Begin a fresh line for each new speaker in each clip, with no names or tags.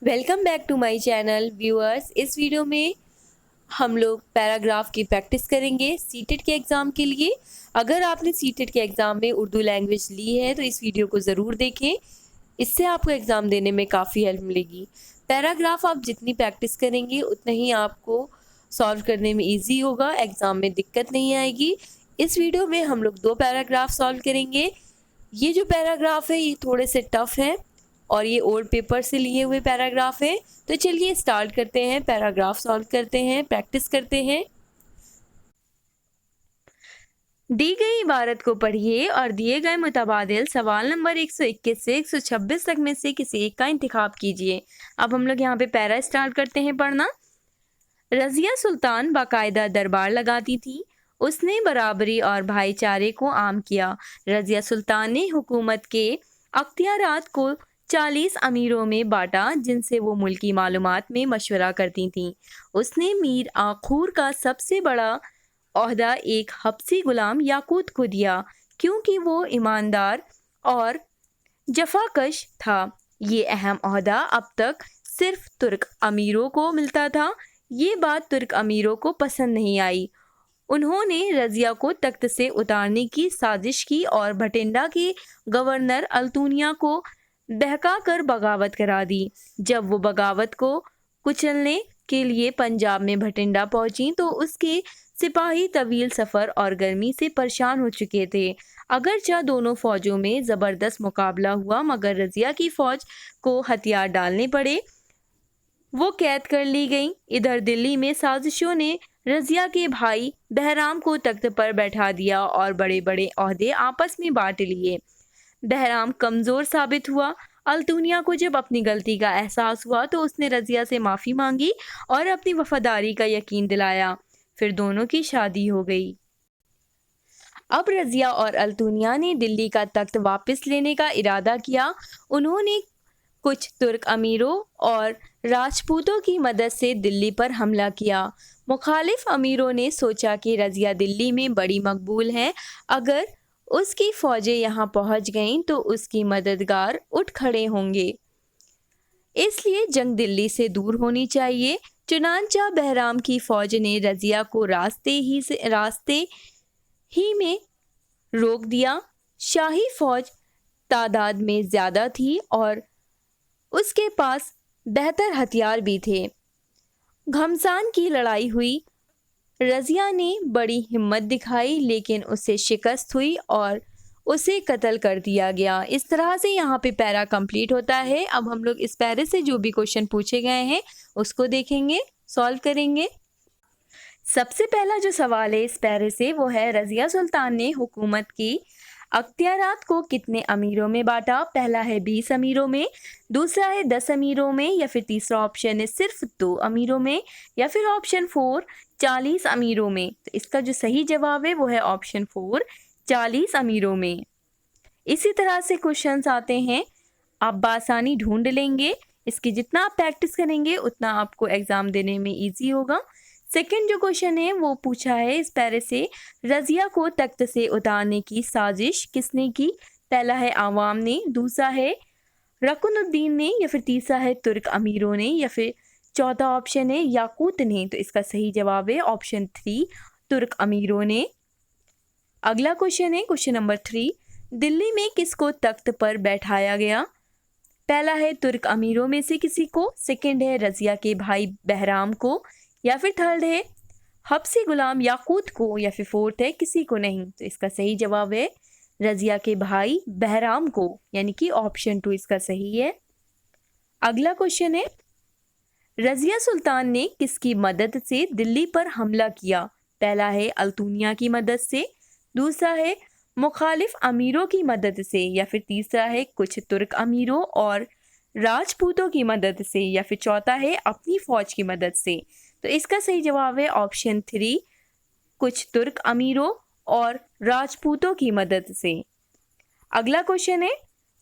Welcome back to my channel viewers. इस video में हम लोग पैराग्राफ की प्रैक्टिस करेंगे सीटेट के एग्ज़ाम के लिए। अगर आपने सीटेट के एग्ज़ाम में उर्दू लैंग्वेज ली है तो इस वीडियो को ज़रूर देखें, इससे आपको एग्ज़ाम देने में काफ़ी हेल्प मिलेगी। पैराग्राफ आप जितनी प्रैक्टिस करेंगे उतना ही आपको सॉल्व करने में ईजी होगा, एग्ज़ाम में दिक्कत नहीं आएगी। इस वीडियो में हम लोग 2 पैराग्राफ सॉल्व करेंगे। ये जो पैराग्राफ है ये थोड़े से टफ है और ये ओल्ड पेपर से लिए हुए पैराग्राफ है। तो चलिए स्टार्ट करते हैं, पैराग्राफ सॉल्व करते हैं, प्रैक्टिस करते हैं। दी गई इबारत को पढ़िए और दिए गए मुतबादिल सवाल नंबर 121 से 126 तक में से किसी एक का इंतखाब कीजिए। अब हम लोग यहाँ पे पैरा स्टार्ट करते हैं पढ़ना। रज़िया सुल्तान बाकायदा दरबार लगाती थी। उसने बराबरी और भाईचारे को आम किया। रज़िया सुल्तान ने हुकूमत के अख्तियारात को 40 अमीरों में बांटा जिनसे वो मुल्की मालूमात में मशवरा करती थीं। उसने मीर आखूर का सबसे बड़ा ओहदा एक हबसी गुलाम याकूत को दिया क्योंकि वो ईमानदार और जफाकश था। ये अहम ओहदा अब तक सिर्फ तुर्क अमीरों को मिलता था। ये बात तुर्क अमीरों को पसंद नहीं आई। उन्होंने रज़िया को तख्त से उतारने की साजिश की और भटिंडा के गवर्नर अल्तूनिया को बहका कर बगावत करा दी। जब वो बगावत को कुचलने के लिए पंजाब में भटिंडा पहुंची तो उसके सिपाही तवील सफ़र और गर्मी से परेशान हो चुके थे। अगरचा दोनों फौजों में ज़बरदस्त मुकाबला हुआ मगर रज़िया की फ़ौज को हथियार डालने पड़े। वो कैद कर ली गई। इधर दिल्ली में साजिशों ने रज़िया के भाई बहराम को तख्त पर बैठा दिया और बड़े बड़े ओहदे आपस में बांट लिए। बहराम कमज़ोर साबित हुआ। अल्तूनिया को जब अपनी गलती का एहसास हुआ तो उसने रज़िया से माफ़ी मांगी और अपनी वफादारी का यकीन दिलाया। फिर दोनों की शादी हो गई। अब रज़िया और अल्तूनिया ने दिल्ली का तख्त वापस लेने का इरादा किया। उन्होंने कुछ तुर्क अमीरों और राजपूतों की मदद से दिल्ली पर हमला किया। मुखालिफ अमीरों ने सोचा कि रज़िया दिल्ली में बड़ी मकबूल हैं, अगर उसकी फ़ौजें यहाँ पहुँच गईं तो उसकी मददगार उठ खड़े होंगे, इसलिए जंग दिल्ली से दूर होनी चाहिए। चुनांचा बहराम की फ़ौज ने रज़िया को रास्ते ही में रोक दिया। शाही फ़ौज तादाद में ज़्यादा थी और उसके पास बेहतर हथियार भी थे। घमसान की लड़ाई हुई। रज़िया ने बड़ी हिम्मत दिखाई लेकिन उसे शिकस्त हुई और उसे कत्ल कर दिया गया। इस तरह से यहाँ पे पैरा कंप्लीट होता है। अब हम लोग इस पैरे से जो भी क्वेश्चन पूछे गए हैं उसको देखेंगे, सॉल्व करेंगे। सबसे पहला जो सवाल है इस पैरे से वो है, रज़िया सुल्तान ने हुकूमत की अख्तियारात को कितने अमीरों में बांटा? पहला है 20 अमीरों में, दूसरा है 10 अमीरों में, या फिर तीसरा ऑप्शन है सिर्फ 2 अमीरों में, या फिर ऑप्शन 4 40 अमीरों में। तो इसका जो सही जवाब है वो है ऑप्शन 4 40 अमीरों में। इसी तरह से क्वेश्चंस आते हैं, आप बासानी ढूंढ लेंगे। इसकी जितना आप प्रैक्टिस करेंगे उतना आपको एग्ज़ाम देने में ईजी होगा। सेकंड जो क्वेश्चन है वो पूछा है इस पैरे से, रज़िया को तख्त से उतारने की साजिश किसने की? पहला है आवाम ने, दूसरा है रकुनुद्दीन ने, या फिर तीसरा है तुर्क अमीरों ने, या फिर चौथा ऑप्शन है याकूत ने। तो इसका सही जवाब है ऑप्शन 3 तुर्क अमीरों ने। अगला क्वेश्चन है क्वेश्चन नंबर 3, दिल्ली में किसको तख्त पर बैठाया गया? पहला है तुर्क अमीरों में से किसी को, सेकंड है रज़िया के भाई बहराम को, या फिर थर्ड है हबसी गुलाम याकूत को, या फिर फोर्थ है किसी को नहीं। तो इसका सही जवाब है रज़िया के भाई बहराम को, यानी कि ऑप्शन 2 इसका सही है। अगला क्वेश्चन है, रज़िया सुल्तान ने किसकी मदद से दिल्ली पर हमला किया? पहला है अल्तूनिया की मदद से, दूसरा है मुखालिफ अमीरों की मदद से, या फिर तीसरा है कुछ तुर्क अमीरों और राजपूतों की मदद से, या फिर चौथा है अपनी फ़ौज की मदद से। तो इसका सही जवाब है ऑप्शन 3 कुछ तुर्क अमीरों और राजपूतों की मदद से। अगला क्वेश्चन है,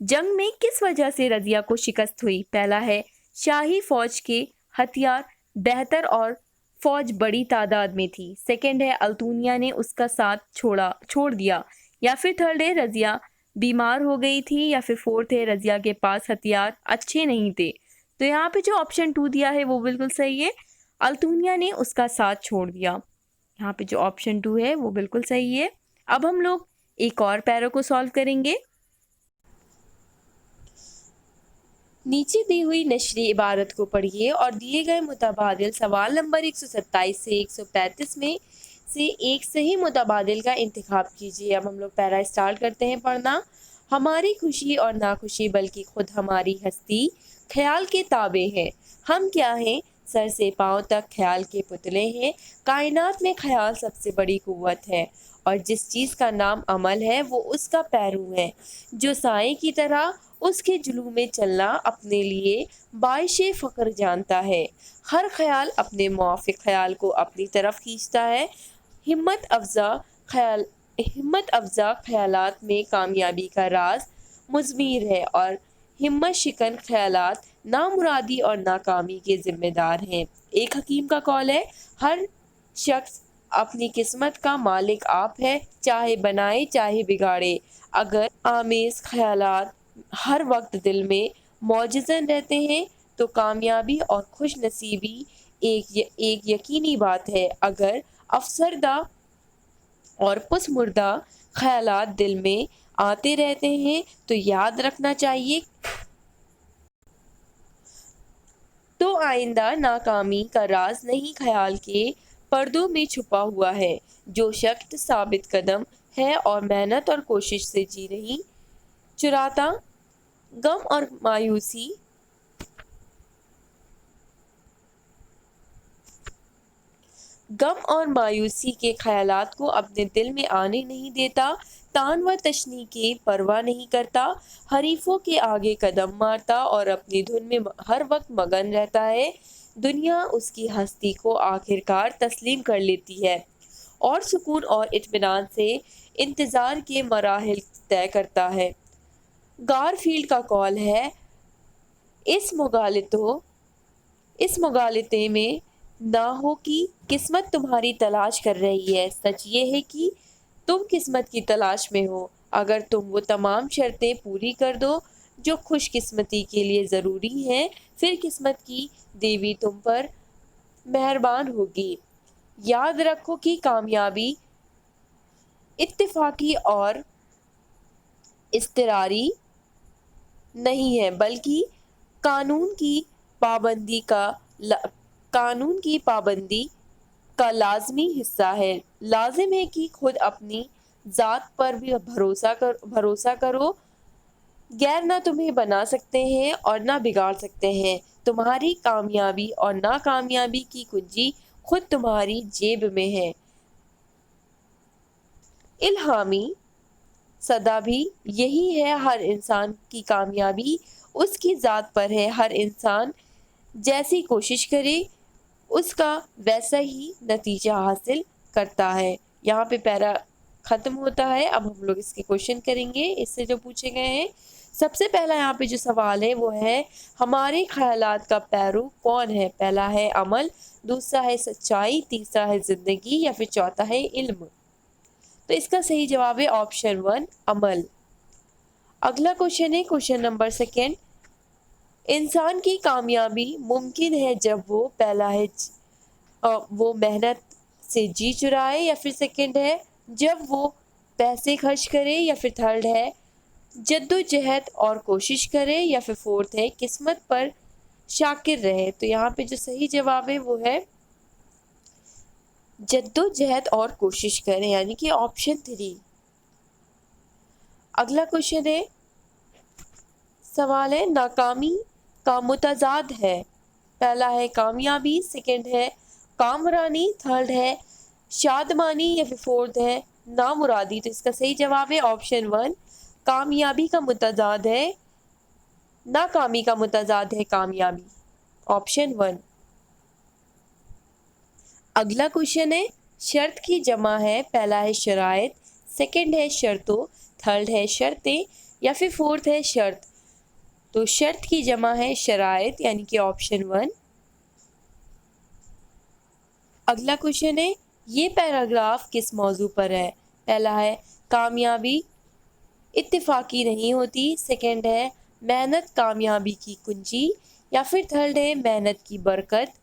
जंग में किस वजह से रज़िया को शिकस्त हुई? पहला है शाही फ़ौज के हथियार बेहतर और फ़ौज बड़ी तादाद में थी, सेकंड है अल्तूनिया ने उसका साथ छोड़ दिया, या फिर थर्ड है रज़िया बीमार हो गई थी, या फिर फोर्थ है रज़िया के पास हथियार अच्छे नहीं थे। تو यहाँ पे जो ऑप्शन 2 दिया है वो बिल्कुल सही है, अल्तुनिया ने उसका साथ छोड़ दिया। यहाँ पे जो ऑप्शन 2 है वो बिल्कुल सही है। अब हम लोग एक और पैरा को सॉल्व करेंगे। नीचे दी हुई नश्री इबारत को पढ़िए और दिए गए मुतबादिल सवाल नंबर 127 से 135 में से एक सही मुतबादिल का इंतखाब कीजिए। अब हम लोग पैरा स्टार्ट करते हैं पढ़ना। हमारी खुशी और नाखुशी बल्कि खुद हमारी हस्ती ख्याल के ताबे है। हम क्या हैं? सर से पांव तक ख्याल के पुतले हैं। कायनात में ख्याल सबसे बड़ी कुव्वत है और जिस चीज़ का नाम अमल है वो उसका पैरू है। जो साए की तरह उसके जुलूम में चलना अपने लिए बाइशे फ़ख्र जानता है। हर ख्याल अपने मुआफ़िक़ ख्याल को अपनी तरफ खींचता है। हिम्मत अफ़ज़ा ख्यालात में कामयाबी का राज मुज़म्मिर है और हिम्मत शिकन ख्यालात नामुरादी और नाकामी के ज़िम्मेदार हैं। एक हकीम का कौल है, हर शख्स अपनी किस्मत का मालिक आप है, चाहे बनाए चाहे बिगाड़े। अगर आमेज़ ख्यालात हर वक्त दिल में मौजज़न रहते हैं तो कामयाबी और खुश नसीबी एक यकीनी बात है। अगर अफसरदा और पुसमुर्दा ख्यालात दिल में आते रहते हैं तो याद रखना चाहिए तो आइंदा नाकामी का राज नहीं ख्याल के पर्दों में छुपा हुआ है। जो शख्स साबित कदम है और मेहनत और कोशिश से जी नहीं चुराता गम और मायूसी के ख्यालात को अपने दिल में आने नहीं देता, तान व तशनी की परवाह नहीं करता, हरीफों के आगे कदम मारता और अपनी धुन में हर वक्त मगन रहता है। दुनिया उसकी हस्ती को आखिरकार तस्लीम कर लेती है और सुकून और इत्मीनान से इंतज़ार के मराहिल तय करता है। गारफील्ड का कॉल है, इस मुगालते में ना हो कि किस्मत तुम्हारी तलाश कर रही है, सच ये है कि तुम किस्मत की तलाश में हो। अगर तुम वो तमाम शर्तें पूरी कर दो जो खुशकिस्मती के लिए ज़रूरी हैं, फिर किस्मत की देवी तुम पर मेहरबान होगी। याद रखो कि कामयाबी इत्तेफाकी और इस्तरारी नहीं है, बल्कि कानून की पाबंदी का लाजमी हिस्सा है। लाजिम है कि खुद अपनी ज़ात पर भी भरोसा करो। गैर ना तुम्हें बना सकते हैं और ना बिगाड़ सकते हैं। तुम्हारी कामयाबी और नाकामयाबी की कुंजी खुद तुम्हारी जेब में है। इल्हामी सदा भी यही है, हर इंसान की कामयाबी उसकी ज़ात पर है। हर इंसान जैसी कोशिश करे उसका वैसा ही नतीजा हासिल करता है। यहाँ पे पैरा ख़त्म होता है। अब हम लोग इसके क्वेश्चन करेंगे इससे जो पूछे गए हैं। सबसे पहला यहाँ पे जो सवाल है वो है, हमारे ख्यालात का पैरू कौन है? पहला है अमल, दूसरा है सच्चाई, तीसरा है ज़िंदगी या फिर चौथा है इल्म। तो इसका सही जवाब है ऑप्शन 1 अमल। अगला क्वेश्चन है क्वेश्चन नंबर 2, इंसान की कामयाबी मुमकिन है जब वो, पहला है वो मेहनत से जी चुराए या फिर सेकंड है जब वो पैसे खर्च करे या फिर थर्ड है जद्दोजहद और कोशिश करे या फिर फोर्थ है किस्मत पर शाकिर रहे। तो यहाँ पे जो सही जवाब है वो है जद्दोजहद और कोशिश करें, यानी कि ऑप्शन 3। अगला क्वेश्चन है, सवाल है नाकामी का मुतजाद है। पहला है कामयाबी, सेकंड है कामरानी, थर्ड है शादमानी या फिर फोर्थ है नामुरादी। तो इसका सही जवाब है ऑप्शन 1 कामयाबी का मुतजाद है, नाकामी का मुतजाद है कामयाबी, ऑप्शन 1। अगला क्वेश्चन है, शर्त की जमा है। पहला है शराइत, सेकंड है शर्तों, थर्ड है शर्तें या फिर फोर्थ है शर्त। तो शर्त की जमा है शराइत, यानी कि ऑप्शन 1। अगला क्वेश्चन है, ये पैराग्राफ किस मौजू पर है? पहला है कामयाबी इत्तेफाकी नहीं होती, सेकंड है मेहनत कामयाबी की कुंजी یا پھر تھرڈ ہے محنت کی برکت،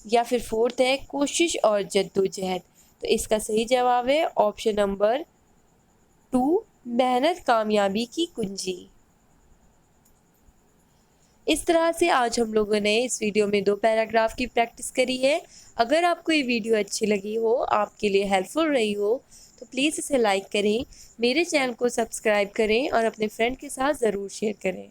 یا پھر فورتھ ہے کوشش اور جدوجہد۔ تو اس کا صحیح جواب ہے آپشن نمبر 2، محنت کامیابی کی کنجی۔ اس طرح سے آج ہم لوگوں نے اس ویڈیو میں 2 پیراگراف کی پریکٹس کری ہے۔ اگر آپ کو یہ ویڈیو اچھی لگی ہو، آپ کے لیے ہیلپ فل رہی ہو، تو پلیز اسے لائک کریں، میرے چینل کو سبسکرائب کریں اور اپنے فرینڈ کے ساتھ ضرور شیئر کریں۔